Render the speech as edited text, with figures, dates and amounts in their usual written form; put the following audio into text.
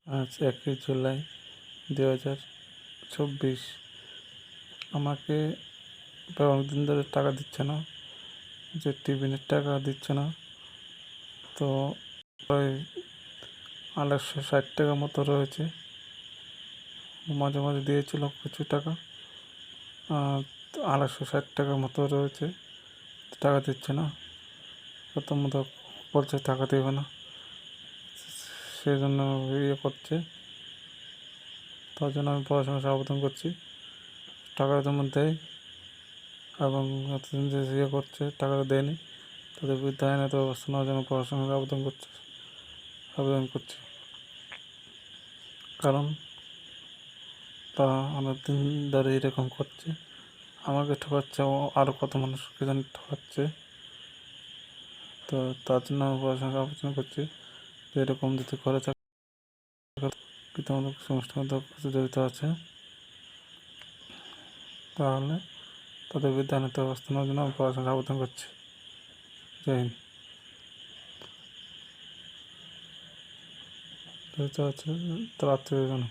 আজ 1 জুলাই 2024। আমাকে প্রায় অনেকদিন ধরে টাকা দিচ্ছে না, যে টিফিনের টাকা দিচ্ছে না। তো প্রায় 860 টাকা মতো রয়েছে। মাঝে মাঝে দিয়েছিল কিছু টাকা, 860 টাকা মতো রয়েছে। টাকা দিচ্ছে না, প্রথমত বলছে টাকা দেবে না, সেই জন্য করছে। তার জন্য আমি পড়াশোনার আবেদন করছি, টাকাটা যেমন দেয়, এবং এতদিন যে করছে টাকাটা দেয়নি, তাদের বিরুদ্ধে আইনত ব্যবস্থা নেওয়ার জন্য পড়াশোনার আবেদন করছি। কারণ তারা অনেকদিন ধরে এরকম করছে, আমাকে ঠকাচ্ছে, আরও কত মানুষকে যেন ঠকাচ্ছে। তো তার জন্য আমি পড়াশোনার আবেদন করছি যে এরকম যদি করে থাকে প্রীতিমূলক সংস্থার মধ্যে কিছু জড়িত আছে, তাহলে তাদের বিরুদ্ধে আইনত ব্যবস্থা নেওয়ার জন্য আমি পড়াশোনার আবেদন করছি। জয় হিন্দ। জড়িত আছে তার আত্মীয়জন।